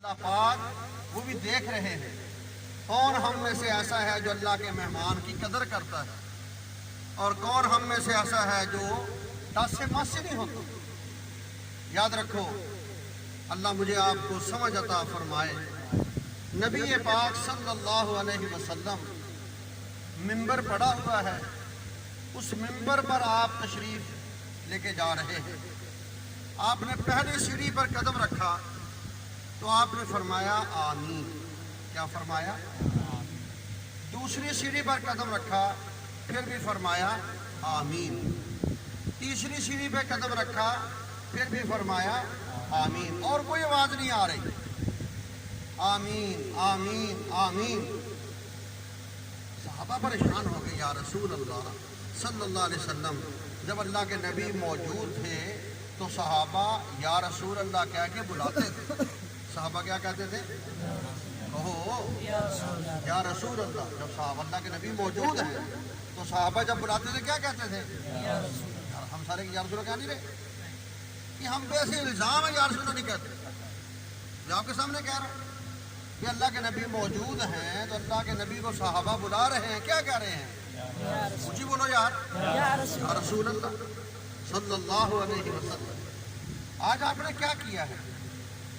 اللہ پاک وہ بھی دیکھ رہے ہیں کون ہم میں سے ایسا ہے جو اللہ کے مہمان کی قدر کرتا ہے اور کون ہم میں سے ایسا ہے جو ٹس سے مس سے نہیں ہوتا۔ یاد رکھو، اللہ مجھے آپ کو سمجھ عطا فرمائے۔ نبی پاک صلی اللہ علیہ وسلم منبر پڑا ہوا ہے، اس منبر پر آپ تشریف لے کے جا رہے ہیں۔ آپ نے پہلی سیڑھی پر قدم رکھا تو آپ نے فرمایا آمین۔ کیا فرمایا؟ دوسری سیڑھی پر قدم رکھا پھر بھی فرمایا آمین۔ تیسری سیڑھی پہ قدم رکھا پھر بھی فرمایا آمین، اور کوئی آواز نہیں آ رہی۔ آمین آمین آمین۔ صحابہ پریشان ہو گئے، یا رسول اللہ صلی اللہ علیہ وسلم، جب اللہ کے نبی موجود تھے تو صحابہ یا رسول اللہ کہہ کے بلاتے تھے۔ صحابہ کیا کہتے تھے؟ کہو یا رسول اللہ۔ جب صحابہ اللہ کے نبی موجود ہیں تو صحابہ جب بلاتے تھے کیا کہتے تھے؟ ہم سارے یا رسول اللہ کہہ نہیں رہے کہ ہم پہ ایسے الزام ہے یا رسول اللہ نہیں کہتے۔ میں آپ کے سامنے کہہ رہا ہوں کہ اللہ کے نبی موجود ہیں تو اللہ کے نبی کو صحابہ بلا رہے ہیں، کیا کہہ رہے ہیں؟ مجھے بولو یار، یا رسول اللہ صلی اللہ علیہ وسلم۔ آج آپ نے کیا کیا ہے؟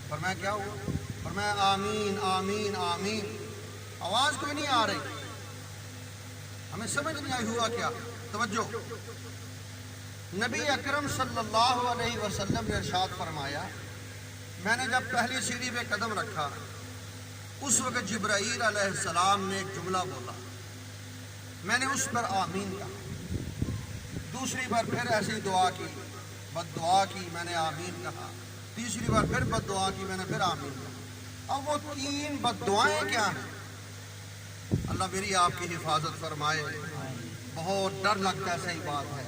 فرمایا کیا ہوا؟ فرمایا آمین آمین آمین۔ آواز کوئی نہیں آ رہی، ہمیں سمجھ نہیں آئی ہوا کیا۔ توجہ، نبی اکرم صلی اللہ علیہ وسلم نے ارشاد فرمایا، میں نے جب پہلی سیڑھی پہ قدم رکھا اس وقت جبرائیل علیہ السلام نے ایک جملہ بولا، میں نے اس پر آمین کہا۔ دوسری بار پھر ایسی دعا کی، بد دعا کی، میں نے آمین کہا۔ تیسری بار پھر بد دعا کی، میں نے پھر آمین کہا۔ اب وہ تین بد دعائیں کیا ہیں؟ اللہ میری آپ کی حفاظت فرمائے۔ بہت ڈر لگتا ہے، صحیح بات ہے،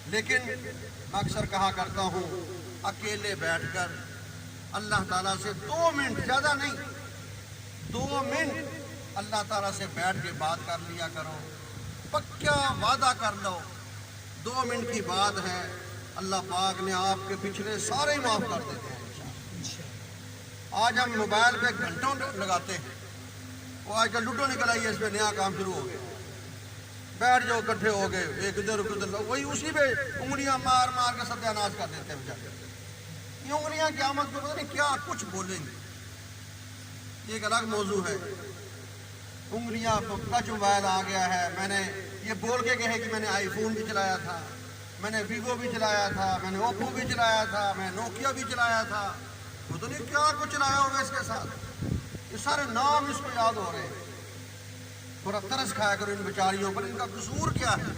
لیکن میں اکثر کہا کرتا ہوں اکیلے بیٹھ کر اللہ تعالیٰ سے 2 منٹ، زیادہ نہیں، 2 منٹ اللہ تعالیٰ سے بیٹھ کے بات کر لیا کرو۔ پکا وعدہ کر لو، 2 منٹ کی بات ہے، اللہ پاک نے آپ کے پچھلے سارے معاف کر دیتے ہیں۔ آج ہم موبائل پہ گھنٹوں لگاتے ہیں، وہ آج کل لوڈو نکل آئی ہے، اس پہ نیا کام شروع ہو گیا، بیٹھ جاؤ اکٹھے ہو گئے، ایک ادھر وہی اسی پہ انگلیاں مار مار کے ستیہ ناش کر دیتے ہیں بیچارے۔ یہ انگلیاں قیامت پہ پتہ نہیں کیا کچھ بولیں گے، یہ ایک الگ موضوع ہے۔ انگلیاں ٹچ موبائل آ گیا ہے، میں نے یہ بول کے کہے کہ میں نے آئی فون بھی چلایا تھا، میں نے ویوو بھی چلایا تھا، میں نے اوپو بھی چلایا تھا، میں نے نوکیا بھی چلایا تھا، پتہ نہیں کیا کچھ چلایا ہوگا اس کے ساتھ۔ یہ سارے نام اس کو یاد ہو رہے ہیں۔ تھوڑا ترس کھایا کرو ان بیچاریوں پر، ان کا قصور کیا ہے؟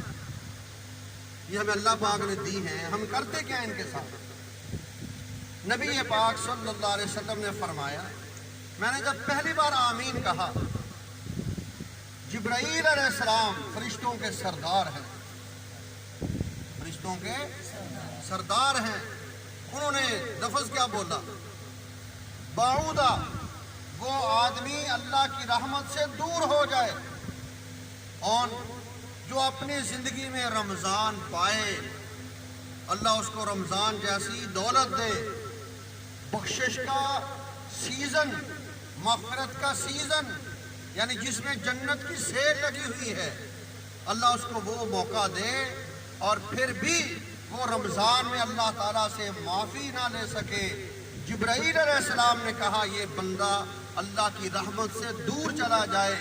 یہ ہمیں اللہ پاک نے دی ہیں، ہم کرتے کیا ان کے ساتھ؟ نبی پاک صلی اللہ علیہ وسلم نے فرمایا، میں نے جب پہلی بار آمین کہا، جبرائیل علیہ السلام فرشتوں کے سردار ہیں، فرشتوں کے سردار ہیں، انہوں نے لفظ کیا بولا؟ بعودہ، وہ آدمی اللہ کی رحمت سے دور ہو جائے، اور جو اپنی زندگی میں رمضان پائے، اللہ اس کو رمضان جیسی دولت دے، بخشش کا سیزن، مغفرت کا سیزن، یعنی جس میں جنت کی سیل لگی ہوئی ہے، اللہ اس کو وہ موقع دے، اور پھر بھی وہ رمضان میں اللہ تعالیٰ سے معافی نہ لے سکے۔ جبرائیل علیہ السلام نے کہا یہ بندہ اللہ کی رحمت سے دور چلا جائے۔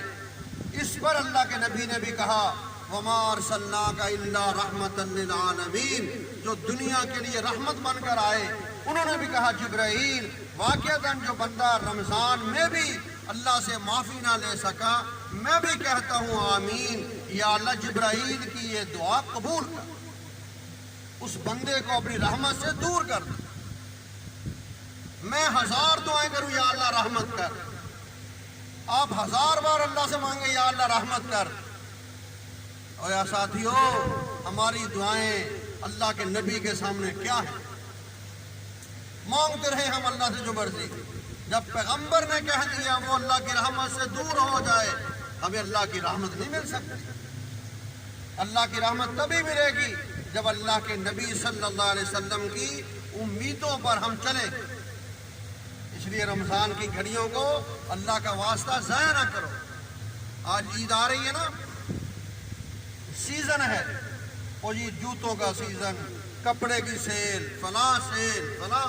اس پر اللہ کے نبی نے بھی کہا وَمَا أَرْسَلْنَاكَ إِلَّا رَحْمَةً لِّلْعَالَمِينَ، جو دنیا کے لیے رحمت بن کر آئے۔ انہوں نے بھی کہا جبرائیل، واقعتاً جو بندہ رمضان میں بھی اللہ سے معافی نہ لے سکا، میں بھی کہتا ہوں آمین، یا اللہ جبرائیل کی یہ دعا قبول کر، اس بندے کو اپنی رحمت سے دور کر دے۔ میں 1000 دعائیں کروں یا اللہ رحمت کر، آپ 1000 بار اللہ سے مانگے یا اللہ رحمت کر۔ اور یا ساتھیو، ہماری دعائیں اللہ کے نبی کے سامنے کیا ہیں؟ مانگتے رہے ہم اللہ سے جو مرضی، جب پیغمبر نے کہہ دیا وہ اللہ کی رحمت سے دور ہو جائے، ہمیں اللہ کی رحمت نہیں مل سکتی۔ اللہ کی رحمت تبھی ملے گی جب اللہ کے نبی صلی اللہ علیہ وسلم کی امیدوں پر ہم چلیں۔ اس لیے رمضان کی گھڑیوں کو اللہ کا واسطہ ضائع نہ کرو۔ آج عید آ رہی ہے نا، سیزن ہے، اور یہ جوتوں کا سیزن، کپڑے کی سیل، فلاں سیل، فلاں۔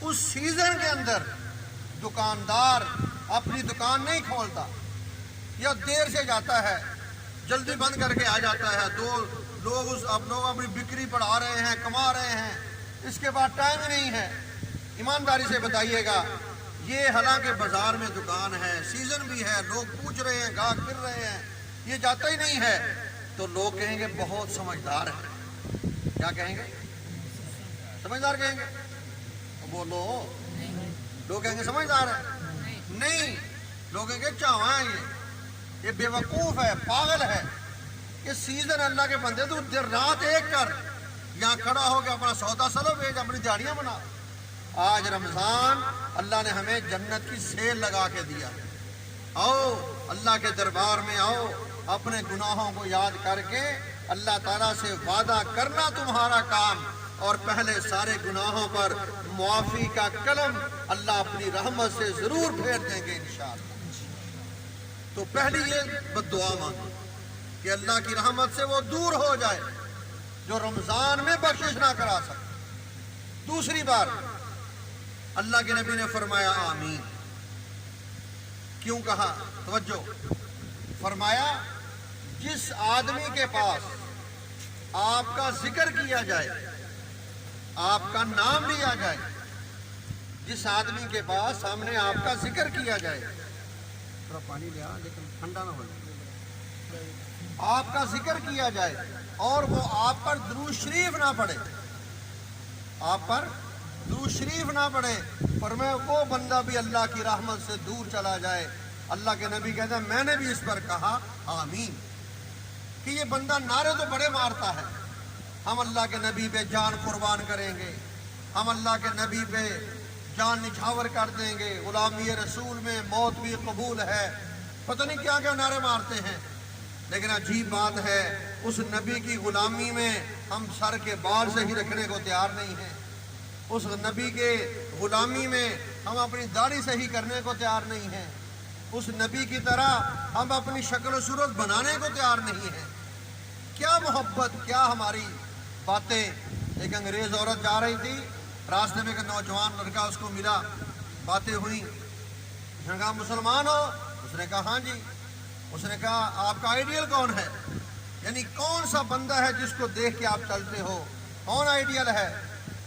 اس سیزن کے اندر دکاندار اپنی دکان نہیں کھولتا، یا دیر سے جاتا ہے، جلدی بند کر کے آ جاتا ہے، لوگ اپنی بکری بڑھا رہے ہیں، کما رہے ہیں، اس کے بعد ٹائم ہی نہیں ہے۔ ایمانداری سے بتائیے گا، یہ حالانکہ بازار میں دکان ہے، سیزن بھی ہے، لوگ پوچھ رہے ہیں، گاہک پھر رہے ہیں، یہ جاتا ہی نہیں ہے، تو لوگ کہیں گے بہت سمجھدار ہے۔ کیا کہیں گے؟ سمجھدار کہیں گے؟ بولو، لوگ کہیں گے سمجھدار ہے؟ نہیں، لوگ کہیں گے چاواں ہے، یہ بے وقوف ہے، پاگل ہے۔ یہ سیزن اللہ کے بندے، تو دیر رات ایک کر، یہاں کھڑا ہو کے اپنا سودا سلو بھیج، اپنی دیہڑیاں بنا۔ آج رمضان اللہ نے ہمیں جنت کی سیل لگا کے دیا۔ آؤ اللہ کے دربار میں آؤ، اپنے گناہوں کو یاد کر کے اللہ تعالیٰ سے وعدہ کرنا تمہارا کام، اور پہلے سارے گناہوں پر معافی کا کلم اللہ اپنی رحمت سے ضرور پھیر دیں گے انشاءاللہ۔ تو پہلی یہ بد دعا مانگو کہ اللہ کی رحمت سے وہ دور ہو جائے جو رمضان میں بخشش نہ کرا سکے۔ دوسری بار اللہ کے نبی نے فرمایا آمین۔ کیوں کہا؟ توجہ، فرمایا جس آدمی کے پاس آپ کا ذکر کیا جائے، آپ کا نام لیا جائے، جس آدمی کے پاس سامنے آپ کا ذکر کیا جائے، تھوڑا پانی لیا لیکن ٹھنڈا نہ ہو جائے، آپ کا ذکر کیا جائے اور وہ آپ پر درود شریف نہ پڑھے، آپ پر درود شریف نہ پڑھے، فرمایا وہ بندہ بھی اللہ کی رحمت سے دور چلا جائے۔ اللہ کے نبی کہتے ہیں میں نے بھی اس پر کہا آمین، کہ یہ بندہ نعرے تو بڑے مارتا ہے، ہم اللہ کے نبی پہ جان قربان کریں گے، ہم اللہ کے نبی پہ جان نچھاور کر دیں گے، غلامی رسول میں موت بھی قبول ہے، پتہ نہیں کیا کیا نعرے مارتے ہیں، لیکن عجیب بات ہے اس نبی کی غلامی میں ہم سر کے بال سے ہی رکھنے کو تیار نہیں ہیں، اس نبی کے غلامی میں ہم اپنی داڑھی صحیح کرنے کو تیار نہیں ہیں، اس نبی کی طرح ہم اپنی شکل و صورت بنانے کو تیار نہیں ہیں۔ کیا محبت، کیا ہماری باتیں۔ ایک انگریز عورت جا رہی تھی، راستے میں ایک نوجوان لڑکا اس کو ملا، باتیں ہوئیں، اس نے کہا مسلمان ہو؟ اس نے کہا ہاں جی۔ اس نے کہا آپ کا آئیڈیل کون ہے، یعنی کون سا بندہ ہے جس کو دیکھ کے آپ چلتے ہو، کون آئیڈیل ہے؟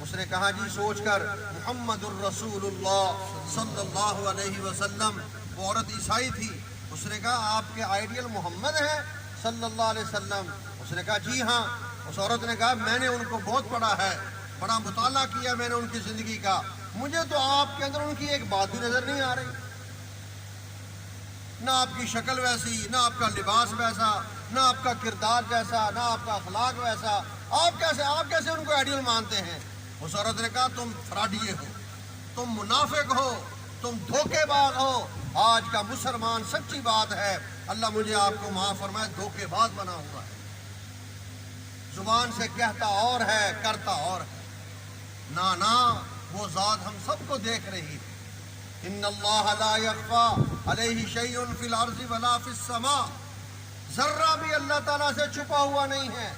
اس نے کہا جی سوچ کر محمد الرسول اللہ صلی اللہ علیہ وسلم۔ وہ عورت عیسائی تھی، اس نے کہا آپ کے آئیڈیل محمد ہیں صلی اللہ علیہ وسلم؟ اس نے کہا جی ہاں۔ اس عورت نے کہا میں نے ان کو بہت پڑھا ہے، بڑا مطالعہ کیا میں نے ان کی زندگی کا، مجھے تو آپ کے اندر ان کی ایک بات بھی نظر نہیں آ رہی، نہ آپ کی شکل ویسی، نہ آپ کا لباس ویسا، نہ آپ کا کردار جیسا، نہ آپ کا اخلاق ویسا، آپ کیسے ان کو آئیڈیل مانتے ہیں؟ اس عورت نے کہا تم فراڈیے ہو، تم منافق ہو، تم دھوکے باز ہو۔ آج کا مسلمان سچی بات ہے، اللہ مجھے آپ کو معاف فرمائے، دھوکے باز بنا ہوا ہے، زبان سے کہتا اور ہے کرتا اور ہے۔ نا وہ ذات ہم سب کو دیکھ رہی ہے۔ ان اللہ لا یخفی علیہ شیء فی الارض ولا فی السماء، ذرہ بھی اللہ تعالیٰ سے چھپا ہوا نہیں ہے۔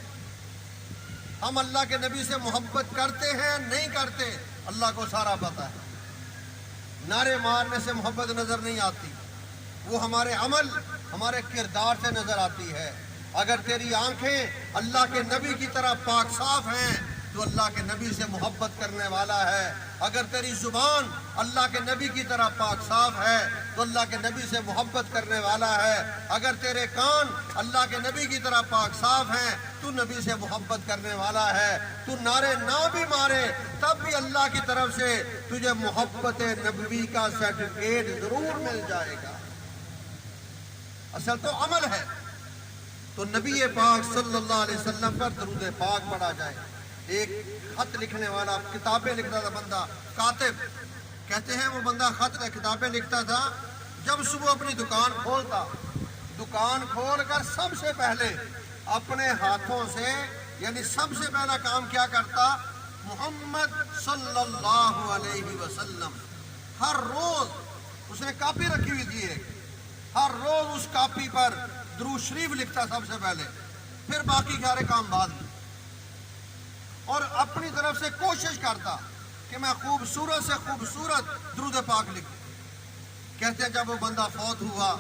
ہم اللہ کے نبی سے محبت کرتے ہیں نہیں کرتے، اللہ کو سارا پتہ ہے۔ نعرے مارنے سے محبت نظر نہیں آتی، وہ ہمارے عمل، ہمارے کردار سے نظر آتی ہے۔ اگر تیری آنکھیں اللہ کے نبی کی طرح پاک صاف ہیں تو اللہ کے نبی سے محبت کرنے والا ہے، اگر تیری زبان اللہ کے نبی کی طرح پاک صاف ہے تو اللہ کے نبی سے محبت کرنے والا ہے، اگر تیرے کان اللہ کے نبی کی طرح پاک صاف ہیں تو نبی سے محبت کرنے والا ہے۔ تو نعرے نہ بھی مارے تب بھی اللہ کی طرف سے تجھے محبت نبوی کا سرٹیفکیٹ ضرور مل جائے گا۔ اصل تو عمل ہے۔ تو نبی پاک صلی اللہ علیہ وسلم پر درود پاک پڑھا جائے۔ ایک خط لکھنے والا، کتابیں لکھتا تھا بندہ، کاتب کہتے ہیں، وہ بندہ خط کتابیں لکھتا تھا، جب صبح اپنی دکان کھولتا، دکان کھول کر سب سے پہلے اپنے ہاتھوں سے، یعنی سب سے پہلا کام کیا کرتا؟ محمد صلی اللہ علیہ وسلم ہر روز اس نے کاپی رکھی ہوئی تھی ایک، ہر روز اس کاپی پر درود شریف لکھتا سب سے پہلے، پھر باقی سارے کام بعد میں، اور اپنی طرف سے کوشش کرتا کہ میں خوبصورت سے خوبصورت درود پاک لکھوں۔ کہتے ہیں جب وہ بندہ فوت ہوا،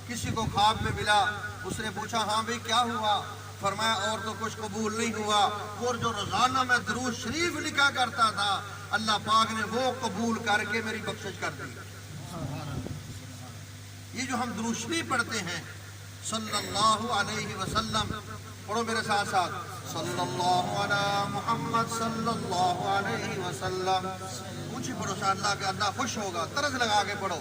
کسی کو خواب میں ملا، اس نے پوچھا ہاں بھئی کیا ہوا؟ فرمایا اور تو کچھ قبول نہیں ہوا، اور جو روزانہ میں درود شریف لکھا کرتا تھا اللہ پاک نے وہ قبول کر کے میری بخشش کر دی۔ یہ جو ہم درود شریف پڑھتے ہیں صلی اللہ علیہ وسلم، پڑھو میرے ساتھ ساتھ، صلی اللہ علی محمد صلی اللہ علیہ وسلم، اونچی پڑھو شاء اللہ کہ اللہ خوش ہوگا، طرز لگا کے پڑھو،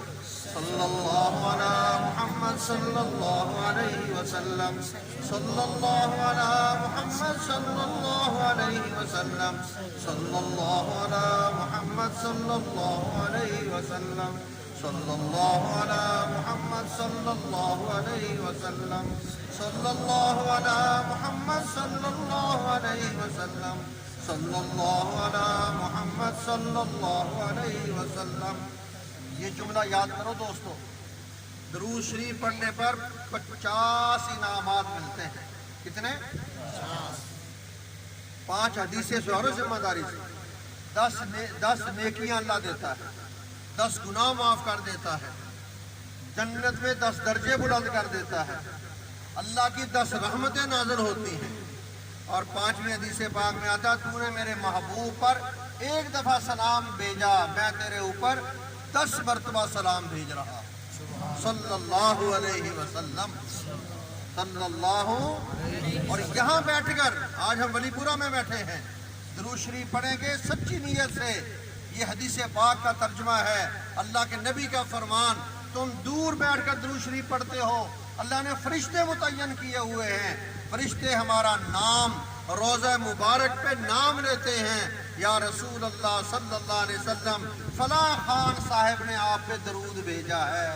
صلی اللہ علی محمد صلی اللہ علیہ وسلم، صلی اللہ علی محمد صلی اللہ علیہ وسلم، صلی اللہ علی محمد صلی اللہ علیہ وسلم، صلی اللہ علی محمد صلی اللہ علیہ وسلم، صلی اللہ علی محمد صلی اللہ علیہ وسلم، صلی اللہ علی محمد صلی اللہ علیہ وسلم۔ یہ جملہ یاد کرو دوستو، درود شریف پڑھنے پر 50 انعامات ملتے ہیں۔ کتنے؟ 5 حدیثیں سنو ذمہ داری سے، 10 نیکیاں اللہ دیتا ہے، 10 گناہ معاف کر دیتا ہے، جنت میں 10 درجے بلند کر دیتا ہے، اللہ کی 10 رحمتیں نازل ہوتی ہیں، اور 5ویں حدیث پاک میں آتا تو نے میرے محبوب پر ایک دفعہ سلام بھیجا، میں تیرے اوپر 10 مرتبہ سلام بھیج رہا، صلی اللہ علیہ وسلم، صلی اللہ۔ اور یہاں بیٹھ کر آج ہم ولی پورہ میں بیٹھے ہیں، درود شریف پڑھیں گے سچی نیت سے۔ یہ حدیث پاک کا ترجمہ ہے، اللہ کے نبی کا فرمان۔ تم دور بیٹھ کر درود شریف پڑھتے ہو، اللہ نے فرشتے متعین کیے ہوئے ہیں، فرشتے ہمارا نام روضہ مبارک پہ نام لیتے ہیں، یا رسول اللہ صلی اللہ علیہ وسلم فلاں خان صاحب نے آپ پہ درود بھیجا ہے۔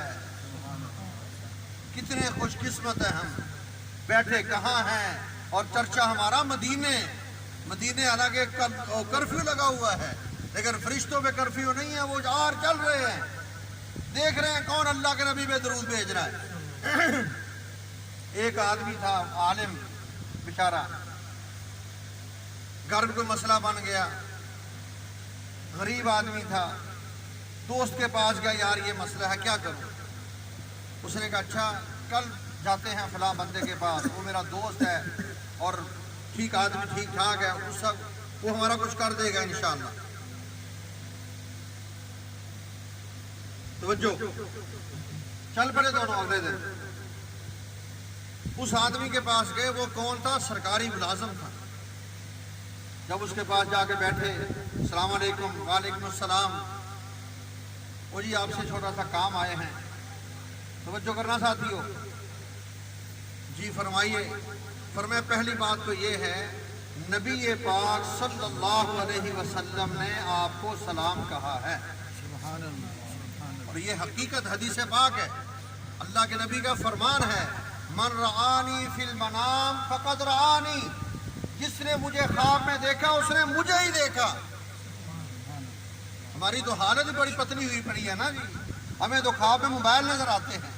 کتنے خوش قسمت ہیں ہم، بیٹھے کہاں ہیں اور چرچا ہمارا مدینے، حالانکہ کرفیو لگا ہوا ہے لیکن فرشتوں پہ کرفیو نہیں ہے، وہ اور چل رہے ہیں، دیکھ رہے ہیں کون اللہ کے نبی پہ درود بھیج رہا ہے۔ ایک آدمی تھا عالم بیچارہ، گھر میں کوئی مسئلہ بن گیا، غریب آدمی تھا، دوست کے پاس گیا یار یہ مسئلہ ہے کیا کروں؟ اس نے کہا اچھا کل جاتے ہیں فلاں بندے کے پاس، وہ میرا دوست ہے اور ٹھیک آدمی ٹھیک ٹھاک ہے، وہ ہمارا کچھ کر دے گا انشاءاللہ۔ توجہ، چل پڑے دونوں اگلے دن اس آدمی کے پاس گئے۔ وہ کون تھا؟ سرکاری ملازم تھا۔ جب اس کے پاس جا کے بیٹھے، السلام علیکم، وعلیکم السلام، وہ جی آپ سے چھوٹا سا کام آئے ہیں، توجہ کرنا ساتھی ہو، جی فرمائیے۔ فرمایا پہلی بات تو یہ ہے نبی پاک صلی اللہ علیہ وسلم نے آپ کو سلام کہا ہے، اور یہ حقیقت حدیث پاک ہے، اللہ کے نبی کا فرمان ہے، من رآنی فی المنام فقد رآنی، جس نے مجھے خواب میں دیکھا اس نے مجھے ہی دیکھا۔ ہماری تو حالت بڑی پتلی ہوئی پڑی ہے نا جی، ہمیں تو خواب میں موبائل نظر آتے ہیں۔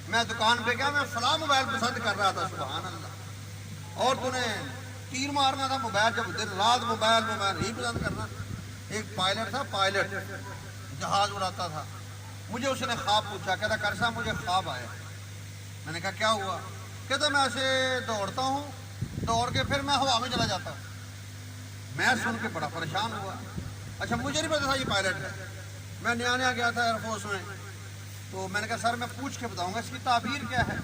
میں دکان پہ گیا، میں فلاں موبائل پسند کر رہا تھا، سبحان اللہ، اور تو نے تیر مارنا تھا موبائل، جب دن رات موبائل ہی پسند کرنا۔ ایک پائلٹ تھا، پائلٹ جہاز اڑاتا تھا، مجھے اس نے خواب پوچھا، کہتا کر صاحب مجھے خواب آیا۔ میں نے کہا کیا ہوا؟ کہتا میں ایسے دوڑتا ہوں، دوڑ کے پھر میں ہوا میں چلا جاتا ہوں۔ میں سن کے بڑا پریشان ہوا، اچھا مجھے نہیں پتا تھا یہ پائلٹ ہے، میں نیا گیا تھا ایئر فورس میں، تو میں نے کہا سر میں پوچھ کے بتاؤں گا اس کی تعبیر کیا ہے،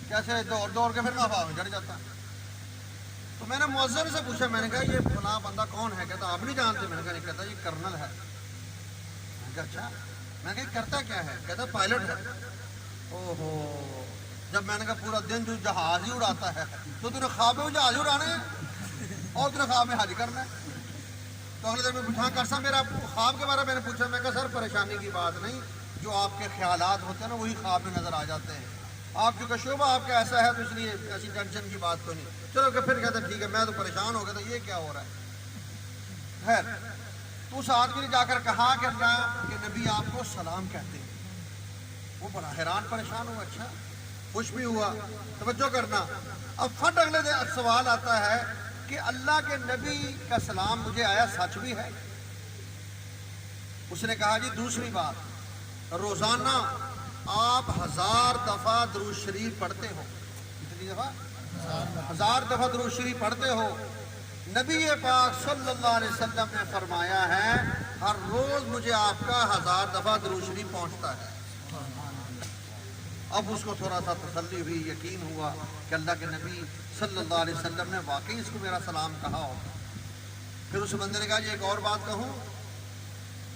کیسے دوڑ کے پھر میں ہوا میں چڑھ جاتا۔ تو میں نے مؤذن سے پوچھا، میں نے کہا یہ فلاں بندہ کون ہے؟ کہتا آپ نہیں جانتے؟ میں نے کہا نہیں۔ کہتا یہ کرنل ہے۔ میں نے کہا اچھا، میں نے کہا کرتا کیا ہے؟ کہتا پائلٹ ہے۔ اوہو، جب میں نے کہا پورا دن جو جہاز ہی اڑاتا ہے تو تُو نے خواب میں جہاز اڑانے ہیں اور تُو نے خواب میں حج کرنا ہے۔ تو اگلے دن میں پوچھا کر صاحب میرا خواب کے بارے میں نے پوچھا، میں کہا سر پریشانی کی بات نہیں، جو آپ کے خیالات ہوتے ہیں نا وہی خواب میں نظر آ جاتے ہیں، آپ چونکہ شعبہ آپ کا ایسا ہے تو اس لیے ایسی ٹینشن کی بات تو نہیں۔ چلو کہ پھر کہتا ٹھیک ہے، میں تو پریشان ہو گیا تھا یہ کیا ہو رہا ہے۔ خیر تو اس آدمی نے جا کر کہا کہ اللہ کے نبی آپ کو سلام کہتے ہیں. وہ بڑا حیران پریشان ہوا. اچھا, خوش بھی ہوا. توجہ کرنا, اب فٹ اگلے دن سوال آتا ہے کہ اللہ کے نبی کا سلام مجھے آیا سچ بھی ہے؟ اس نے کہا جی دوسری بات, روزانہ آپ 1000 دفعہ درود شریف پڑھتے ہو. کتنی دفعہ؟ 1000 دفعہ درود شریف پڑھتے ہو. نبی پاک صلی اللہ علیہ وسلم نے فرمایا ہے ہر روز مجھے آپ کا 1000 دفعہ درود شریف پہنچتا ہے. اب اس کو تھوڑا سا تسلی ہوئی, یقین ہوا کہ اللہ کے نبی صلی اللہ علیہ وسلم نے واقعی اس کو میرا سلام کہا ہوگا. پھر اس بندے نے کہا یہ ایک اور بات کہوں؟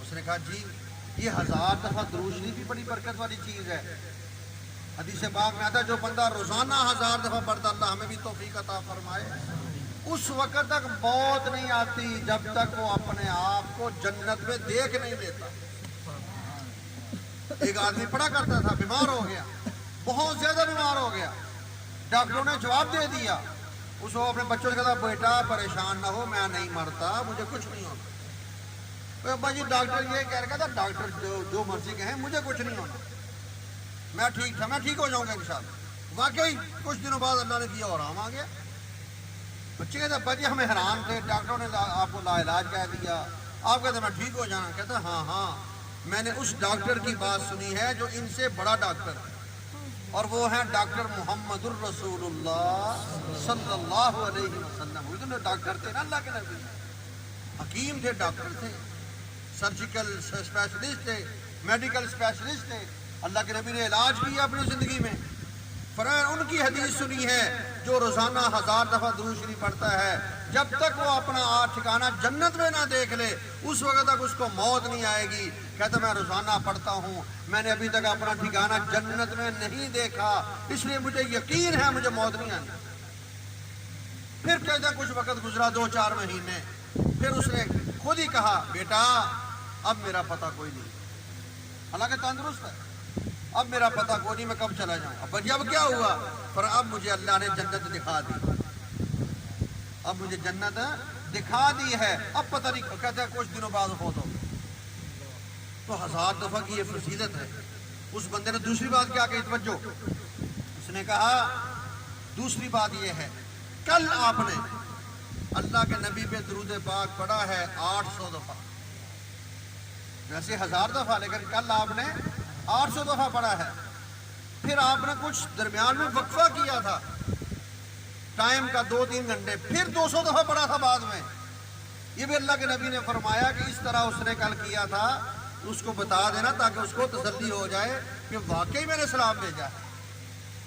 اس نے کہا جی, یہ 1000 دفعہ درود شریف بھی بڑی برکت والی چیز ہے. حدیث پاک میں آتا ہے جو بندہ روزانہ 1000 دفعہ پڑھتا, اللہ ہمیں بھی توفیق عطا فرمائے, اس وقت تک موت نہیں آتی جب تک وہ اپنے آپ کو جنت میں دیکھ نہیں لیتا. ایک آدمی پڑھا کرتا تھا, بیمار ہو گیا, بہت زیادہ بیمار ہو گیا. ڈاکٹروں نے جواب دے دیا, اس کو اپنے بچوں سے کہا بیٹا پریشان نہ ہو, میں نہیں مرتا, مجھے کچھ نہیں ہونا. ابا جی ڈاکٹر یہ کہہ رہا تھا ڈاکٹر جو مرضی کہیں مجھے کچھ نہیں ہونا, میں ٹھیک تھا, میں ٹھیک ہو جاؤں گا انشاءاللہ. واقعی کچھ دنوں بعد اللہ نے کیا اور آرام آ گیا. بچے کہتے ابا جی ہمیں حیران تھے, ڈاکٹروں نے آپ کو لا علاج کہہ دیا, آپ کہتے میں ٹھیک ہو جانا. کہتا ہاں ہاں میں نے اس ڈاکٹر کی بات سنی ہے جو ان سے بڑا ڈاکٹر ہے, اور وہ ہیں ڈاکٹر محمد الرسول اللہ صلی اللہ علیہ وسلم. وہ ڈاکٹر تھے نا, اللہ کے نبی حکیم تھے, ڈاکٹر تھے, سرجیکل اسپیشلسٹ تھے, میڈیکل اسپیشلسٹ تھے. اللہ کے نبی نے علاج کیا اپنی زندگی میں. فرمایا ان کی حدیث سنی ہے جو روزانہ 1000 دفعہ درود شریف پڑھتا ہے, جب تک وہ اپنا ٹھکانہ جنت میں نہ دیکھ لے اس وقت تک اس کو موت نہیں آئے گی. کہتا میں روزانہ پڑھتا ہوں, میں نے ابھی تک اپنا ٹھکانہ جنت میں نہیں دیکھا, اس لیے مجھے یقین ہے مجھے موت نہیں آنی. پھر کہتا کچھ وقت گزرا, 2-4 مہینے, پھر اس نے خود ہی کہا بیٹا اب میرا پتہ کوئی نہیں, حالانکہ تندرست ہے, اب میرا پتہ کوئی نہیں, میں کب چلا جاؤں. اب بھائی اب کیا ہوا؟ پر اب مجھے اللہ نے جنت دکھا دی, اب مجھے جنت دکھا دی ہے, اب پتہ نہیں. کہتا ہے کچھ دنوں بعد فوت ہو. تو 1000 دفعہ کی یہ فضیلت ہے. اس بندے نے دوسری بات کیا کہی, توجہ, اس نے کہا دوسری بات یہ ہے کل آپ نے اللہ کے نبی پہ درود پاک پڑھا ہے 800 دفعہ, ویسے 1000 دفعہ, لیکن کل آپ نے 800 دفعہ پڑھا ہے. پھر آپ نے کچھ درمیان میں وقفہ کیا تھا ٹائم کا 2-3 گھنٹے, پھر 200 دفعہ پڑھا تھا بعد میں. یہ بھی اللہ کے نبی نے فرمایا کہ اس طرح اس نے کل کیا تھا, اس کو بتا دینا تاکہ اس کو تسلی ہو جائے کہ واقعی میں نے سلام بھیجا ہے.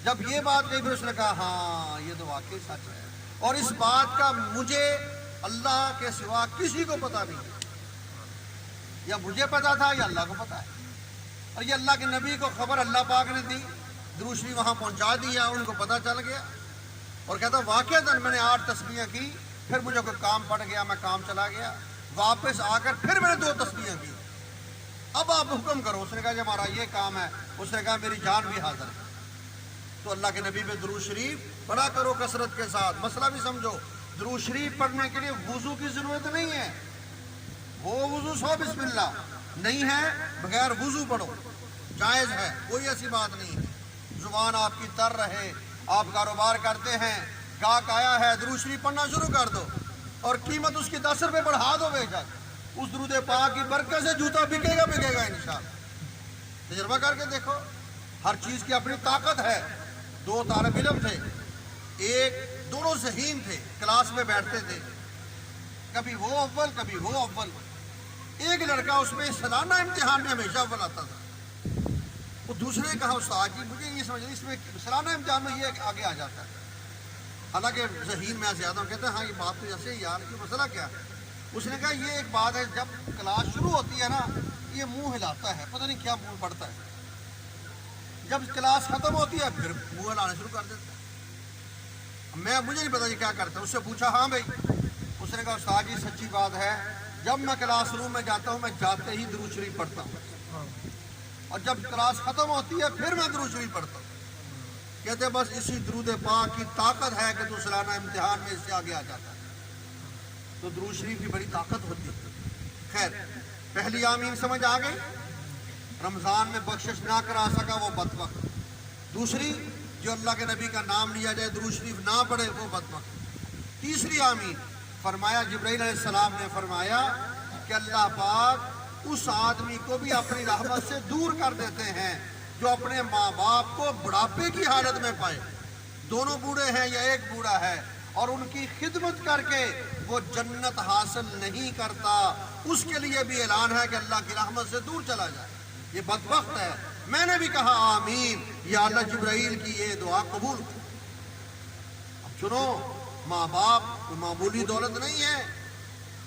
جب یہ بات کہی پھر اس نے کہا ہاں یہ تو واقعی سچ ہے, اور اس بات کا مجھے اللہ کے سوا کسی کو پتہ نہیں, یا مجھے پتا تھا یا اللہ کو پتا ہے. اور یہ اللہ کے نبی کو خبر اللہ پاک نے دی, درود شریف وہاں پہنچا دیا, ان کو پتہ چل گیا. اور کہتا واقعتاً میں نے 8 تسبیحیں کی, پھر مجھے کوئی کام پڑ گیا, میں کام چلا گیا, واپس آ کر پھر میں نے 2 تسبیحیں کی. اب آپ حکم کرو. اس نے کہا جی ہمارا یہ کام ہے. اس نے کہا میری جان بھی حاضر ہے. تو اللہ کے نبی پہ درود شریف پڑھا کرو کثرت کے ساتھ. مسئلہ بھی سمجھو, درود شریف پڑھنے کے لیے وضو کی ضرورت نہیں ہے. وہ وضو سو بسم اللہ نہیں ہے, بغیر وضو پڑھو, جائز ہے, کوئی ایسی بات نہیں ہے. زبان آپ کی تر رہے, آپ کاروبار کرتے ہیں, گاہک آیا ہے, درود شریف پڑھنا شروع کر دو, اور قیمت اس کی 10 روپے بڑھا دو بے شک, اس درود پاک کی برکت سے جوتا بکے گا انشاءاللہ. تجربہ کر کے دیکھو, ہر چیز کی اپنی طاقت ہے. 2 طالب علم تھے, ایک دونوں ذہین تھے, کلاس میں بیٹھتے تھے, کبھی وہ اول کبھی وہ اول. ایک لڑکا اس میں سالانہ امتحان میں ہمیشہ اول آتا تھا. وہ دوسرے نے کہا استاد جی مجھے یہ سمجھ اس میں سالانہ امتحان میں یہ آگے آ جاتا ہے, حالانکہ ذہین میں زیادہ ہوں. کہتے ہیں ہاں یہ بات تو ایسے ہی یار, یہ مسئلہ کیا ہے؟ اس نے کہا یہ ایک بات ہے, جب کلاس شروع ہوتی ہے نا یہ منہ ہلاتا ہے, پتہ نہیں کیا منہ پڑتا ہے. جب کلاس ختم ہوتی ہے پھر منہ ہلانا شروع کر دیتا ہے. مجھے نہیں پتا یہ کیا کرتا ہے. اس سے پوچھا ہاں بھائی. اس نے کہا استاد جی سچی بات ہے, جب میں کلاس روم میں جاتا ہوں میں جاتے ہی درود شریف پڑھتا ہوں, اور جب کلاس ختم ہوتی ہے پھر میں درود شریف پڑھتا ہوں. کہتے ہیں بس اسی درود پاک کی طاقت ہے کہ تو سالانہ امتحان میں اس سے آگے آ جاتا ہے. تو درود شریف کی بڑی طاقت ہوتی ہے. خیر، پہلی آمین سمجھ آ گئی؟ رمضان میں بخشش نہ کرا سکا وہ بدبخت. دوسری، جو اللہ کے نبی کا نام لیا جائے درود شریف نہ پڑھے وہ بدبخت. تیسری آمین فرمایا جبرائیل علیہ السلام نے فرمایا کہ اللہ پاک اس آدمی کو بھی اپنی رحمت سے دور کر دیتے ہیں جو اپنے ماں باپ کو بڑھاپے کی حالت میں پائے. دونوں بوڑھے ہیں یا ایک بوڑھا ہے اور ان کی خدمت کر کے وہ جنت حاصل نہیں کرتا، اس کے لیے بھی اعلان ہے کہ اللہ کی رحمت سے دور چلا جائے. یہ بدبخت ہے. میں نے بھی کہا آمین. یا اللہ جبرائیل کی یہ دعا قبول کر. اب سنو، ماں باپ کوئی معمولی دولت نہیں ہے.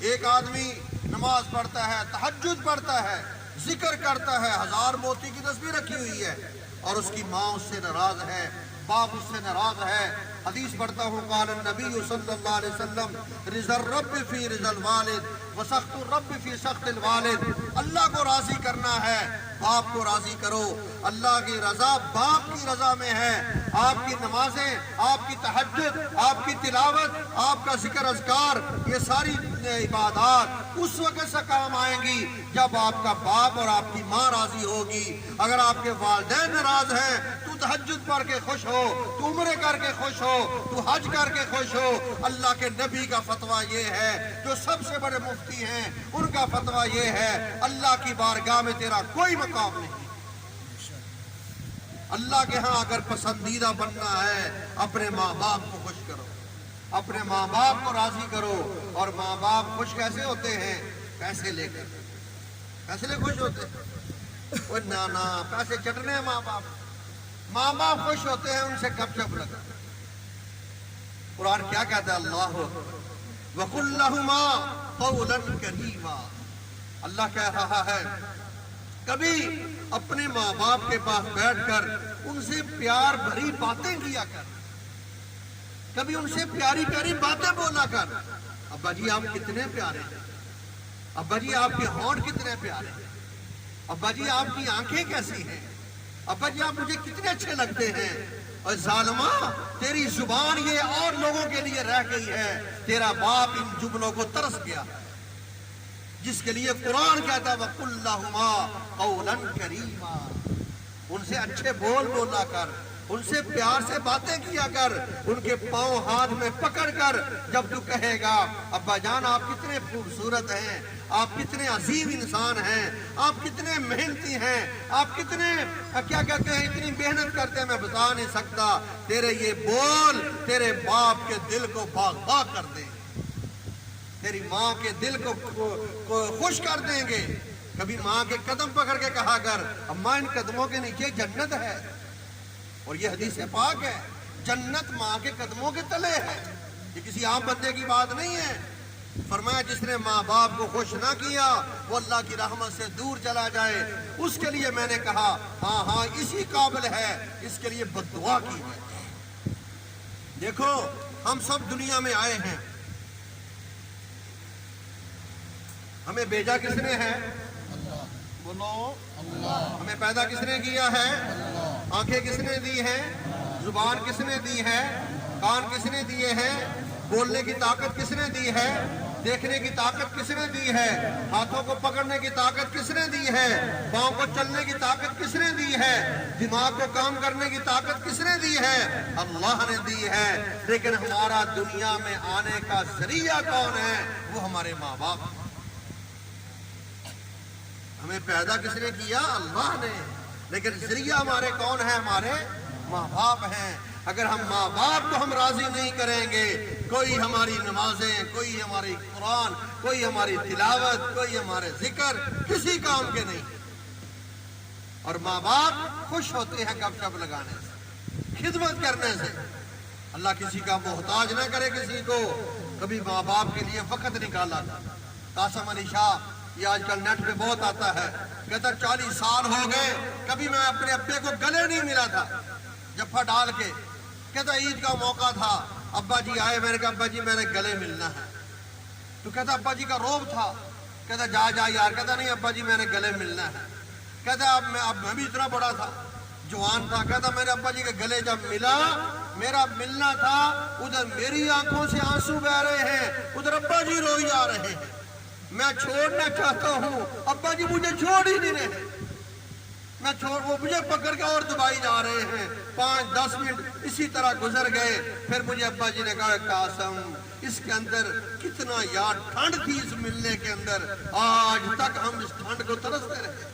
ایک آدمی نماز پڑھتا ہے، تہجد پڑھتا ہے، ذکر کرتا ہے، 1000 موتی کی تسبیح رکھی ہوئی ہے اور اس کی ماں اس سے ناراض ہے، باپ اس سے ناراض ہے. حدیث پڑھتا ہوں، قال النبی صلی اللہ علیہ وسلم رضا الرب فی رضا الوالد وسخط الرب فی سخط الوالد. اللہ کو راضی کرنا ہے، باپ کو راضی کرو. اللہ کی رضا باپ کی رضا میں ہے. آپ کی نمازیں، آپ کی تہجد، آپ کی تلاوت، آپ کا ذکر اذکار، یہ ساری عبادات اس وقت سے کام آئیں گی جب آپ کا باپ اور آپ کی ماں راضی ہوگی. اگر آپ کے والدین ناراض ہیں، تو تہجد پڑھ کے خوش ہو، تو عمرے کر کے خوش ہو، تو حج کر کے خوش ہو. اللہ کے نبی کا فتویٰ یہ ہے، جو سب سے بڑے مفتی ہیں ان کا فتویٰ یہ ہے، اللہ کی بارگاہ میں تیرا کوئی مقام نہیں. اللہ کے ہاں اگر پسندیدہ بننا ہے، اپنے ماں باپ کو خوش کرو، اپنے ماں باپ کو راضی کرو. اور ماں باپ خوش کیسے ہوتے ہیں؟ پیسے لے کر. پیسے لے خوش ہوتے ہیں؟ وہ نانا پیسے چٹنے ہیں ماں باپ. ماں باپ خوش ہوتے ہیں ان سے گپ شپ لگا. قرآن کیا کہتا ہے؟ اللہ وَقُلْ لَهُمَا قَوْلًا كَرِيمًا. اللہ کہہ رہا ہے کبھی اپنے ماں باپ کے پاس بیٹھ کر ان سے پیار بھری باتیں کیا کر، کبھی ان سے پیاری پیاری باتیں بولا کر. ابا جی آپ کتنے پیارے ہیں، ابا جی آپ کے ہونٹ کتنے پیارے ہیں، ابا جی آپ کی آنکھیں کیسی ہیں، ابا جی آپ مجھے کتنے اچھے لگتے ہیں. اور ظالمہ تیری زبان یہ اور لوگوں کے لیے رہ گئی ہے، تیرا باپ ان جملوں کو ترس گیا جس کے لیے قرآن کہتا ہے وَقُلْ لَهُمَا قَوْلًا كَرِيمًا. ان سے اچھے بول بولا کر، ان سے پیار سے باتیں کیا کر، ان کے پاؤں ہاتھ میں پکڑ کر جب تو کہے گا ابا جان آپ کتنے خوبصورت ہیں، آپ کتنے عظیم انسان ہیں، آپ کتنے محنتی ہیں، آپ کتنے کیا کہتے ہیں اتنی محنت کرتے ہیں، میں بتا نہیں سکتا. تیرے یہ بول تیرے باپ کے دل کو باغ باغ کر دیں، تیری ماں کے دل کو خوش کر دیں گے. کبھی ماں کے قدم پکڑ کے کہا کر اماں ان قدموں کے نیچے جنت ہے. اور یہ حدیث پاک ہے، جنت ماں کے قدموں کے تلے ہے. یہ کسی عام بندے کی بات نہیں ہے. فرمایا جس نے ماں باپ کو خوش نہ کیا وہ اللہ کی رحمت سے دور چلا جائے. اس کے لیے میں نے کہا ہاں اسی قابل ہے، اس کے لیے بد دعا کی ہے. دیکھو ہم سب دنیا میں آئے ہیں، ہمیں بھیجا کس نے ہے؟ بولو اللہ. ہمیں پیدا کس نے کیا ہے؟ اللہ. آنکھیں کس نے دی ہیں؟ زبان کس نے دی ہے؟ کان کس نے دیے ہیں؟ بولنے کی طاقت کس نے دی ہے؟ دیکھنے کی طاقت کس نے دی ہے؟ ہاتھوں کو پکڑنے کی طاقت کس نے دی ہے؟ پاؤں کو چلنے کی طاقت کس نے دی ہے؟ دماغ کو کام کرنے کی طاقت کس نے دی ہے؟ اللہ نے دی ہے. لیکن ہمارا دنیا میں آنے کا ذریعہ کون ہے؟ وہ ہمارے ماں باپ. ہمیں پیدا کس نے کیا؟ اللہ نے. لیکن ذریعہ ہمارے کون ہیں؟ ہمارے ماں باپ ہیں. اگر ہم ماں باپ کو ہم راضی نہیں کریں گے، کوئی ہماری نمازیں، کوئی ہماری قرآن، کوئی ہماری تلاوت، کوئی ہمارے ذکر کسی کام کے نہیں. اور ماں باپ خوش ہوتے ہیں گپ شپ لگانے سے، خدمت کرنے سے. اللہ کسی کا محتاج نہ کرے کسی کو. کبھی ماں باپ کے لیے وقت نکالا تھا. قاسم علی شاہ یہ آج کل نیٹ پہ بہت آتا ہے، کہتا 40 سال ہو گئے کبھی میں اپنے ابے کو گلے نہیں ملا تھا. جفا ڈال کے کہتا عید کا موقع تھا، ابا جی آئے، میں نے کہا ابا جی میں نے گلے ملنا ہے. تو کہتا ابا جی کا روب تھا. کہتا جا یار. کہتا نہیں ابا جی میں نے گلے ملنا ہے. کہتا اب میں بھی اتنا بڑا تھا، جوان تھا. کہتا میرے ابا جی کے گلے جب ملا، میرا ملنا تھا، ادھر میری آنکھوں سے آنسو بہ رہے ہیں، ادھر ابا جی روئی آ رہے ہیں. میں چھوڑنا چاہتا ہوں، ابا جی مجھے چھوڑ ہی نہیں رہے، وہ مجھے پکڑ کے اور دبائی جا رہے ہیں۔ 5-10 منٹ اسی طرح گزر گئے، پھر مجھے ابا جی نے کہا قاسم اس کے اندر کتنا یاد ٹھنڈ تھی اس ملنے کے اندر، آج تک ہم اس ٹھنڈ کو ترستے رہے۔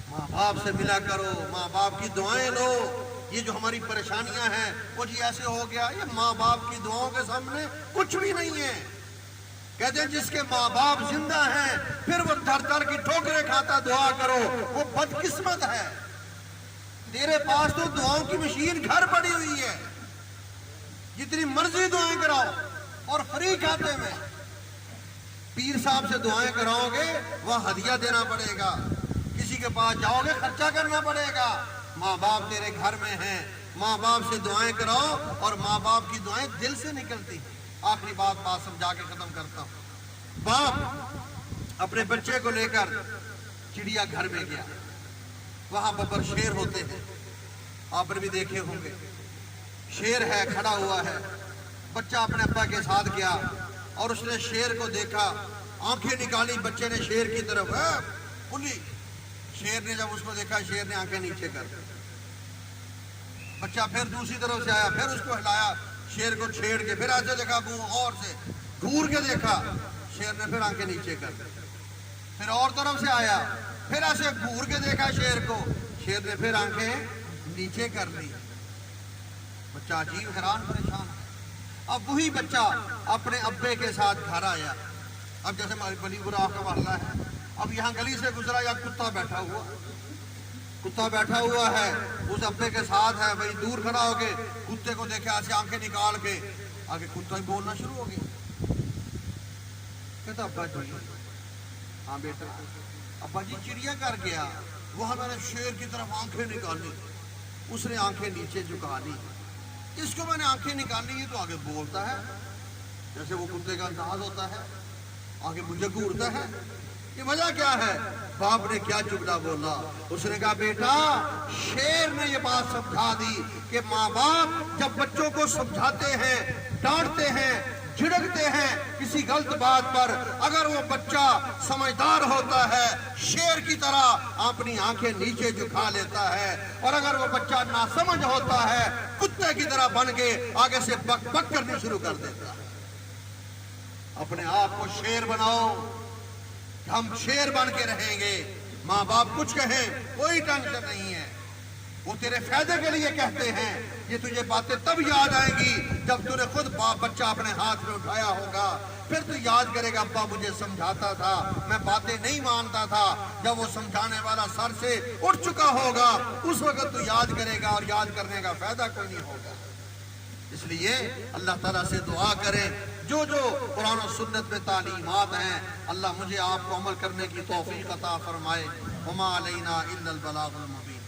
ماں باپ سے ملا کرو، ماں باپ کی دعائیں لو۔ یہ جو ہماری پریشانیاں ہیں وہ جی ایسے ہو گیا، یہ ماں باپ کی دعاؤں کے سامنے کچھ بھی نہیں ہے۔ کہتے ہیں جس کے ماں باپ زندہ ہیں پھر وہ تھر کی ٹھوکریں کھاتا دعا کرو، وہ بدقسمت ہے۔ تیرے پاس تو دعاؤں کی مشین گھر پڑی ہوئی ہے، جتنی مرضی دعائیں کراؤ، اور فری کھاتے میں۔ پیر صاحب سے دعائیں کراؤ گے وہ ہدیہ دینا پڑے گا، کسی کے پاس جاؤ گے خرچہ کرنا پڑے گا۔ ماں باپ تیرے گھر میں ہیں، ماں باپ سے دعائیں کراؤ، اور ماں باپ کی دعائیں دل سے نکلتی ہیں۔ آخری بات سمجھا کے ختم کرتا ہوں۔ باپ اپنے بچے کو لے کر چڑیا گھر میں گیا، وہاں ببر شیر ہوتے ہیں، آپ نے بھی دیکھے ہوں گے۔ شیر ہے، کھڑا ہوا ہے، بچہ اپنے ابا کے ساتھ گیا اور اس نے شیر کو دیکھا، آنکھیں نکالی بچے نے شیر کی طرف، کھلی۔ شیر نے جب اس کو دیکھا، شیر نے آنکھیں نیچے کر دی۔ بچہ پھر دوسری طرف سے آیا، پھر اس کو ہلایا، شیر کو چھیڑ کے پھر ایسے دیکھا، اور سے گھور کے دیکھا، شیر نے پھر آنکھیں نیچے کر دی۔ پھر اور طرف سے آیا، پھر ایسے گھور کے دیکھا شیر کو، شیر نے پھر آنکھیں نیچے کر لی۔ بچہ عجیب حیران پریشان ہے۔ اب وہی بچہ اپنے ابے کے ساتھ گھر آیا۔ اب جیسے ہماری بلی براہ کا محلہ ہے، اب یہاں گلی سے گزرا، یا کتا بیٹھا ہوا ہے، اس ابے کے ساتھ ہے، بھائی دور کھڑا ہو کے کتے کو دیکھا، ایسے آنکھیں نکال کے، آگے کتا ہی بولنا شروع ہو گیا۔ کہتا ابا جی، ہاں بیٹا، ابا جی چڑیا گھر گیا، وہاں میں نے شیر کی طرف آنکھیں نکالی، اس نے آنکھیں نیچے جھکا لی، اس کو میں نے آنکھیں نکالی، یہ تو آگے بولتا ہے جیسے وہ کتے کا انداز ہوتا ہے، آگے مجھے گھورتا ہے، یہ وجہ کیا ہے؟ باپ نے کیا جملہ بولا؟ اس نے کہا بیٹا، شیر نے یہ بات سمجھا دی کہ ماں باپ جب بچوں کو سمجھاتے ہیں، ڈانٹتے ہیں، جھڑکتے ہیں کسی غلط بات پر، اگر وہ بچہ سمجھدار ہوتا ہے شیر کی طرح اپنی آنکھیں نیچے جھکا لیتا ہے، اور اگر وہ بچہ ناسمجھ ہوتا ہے کتے کی طرح بن کے آگے سے بک بک کرنی شروع کر دیتا ہے۔ اپنے آپ کو شیر بناؤ، ہم شیر بن کے رہیں گے، ماں باپ کچھ کہیں کوئی ٹینشن نہیں ہے، وہ تیرے فائدے کے لیے کہتے ہیں۔ یہ تجھے باتیں تب یاد آئیں گی جب تو نے خود بچہ اپنے ہاتھ میں اٹھایا ہوگا، پھر تو یاد کرے گا ابا مجھے سمجھاتا تھا، میں باتیں نہیں مانتا تھا۔ جب وہ سمجھانے والا سر سے اٹھ چکا ہوگا اس وقت تو یاد کرے گا، اور یاد کرنے کا فائدہ کوئی نہیں ہوگا۔ اس لیے اللہ تعالیٰ سے دعا کریں، جو قرآن و سنت میں تعلیمات ہیں اللہ مجھے آپ کو عمل کرنے کی توفیق عطا فرمائے۔ وما علینا الا البلاغ المبین۔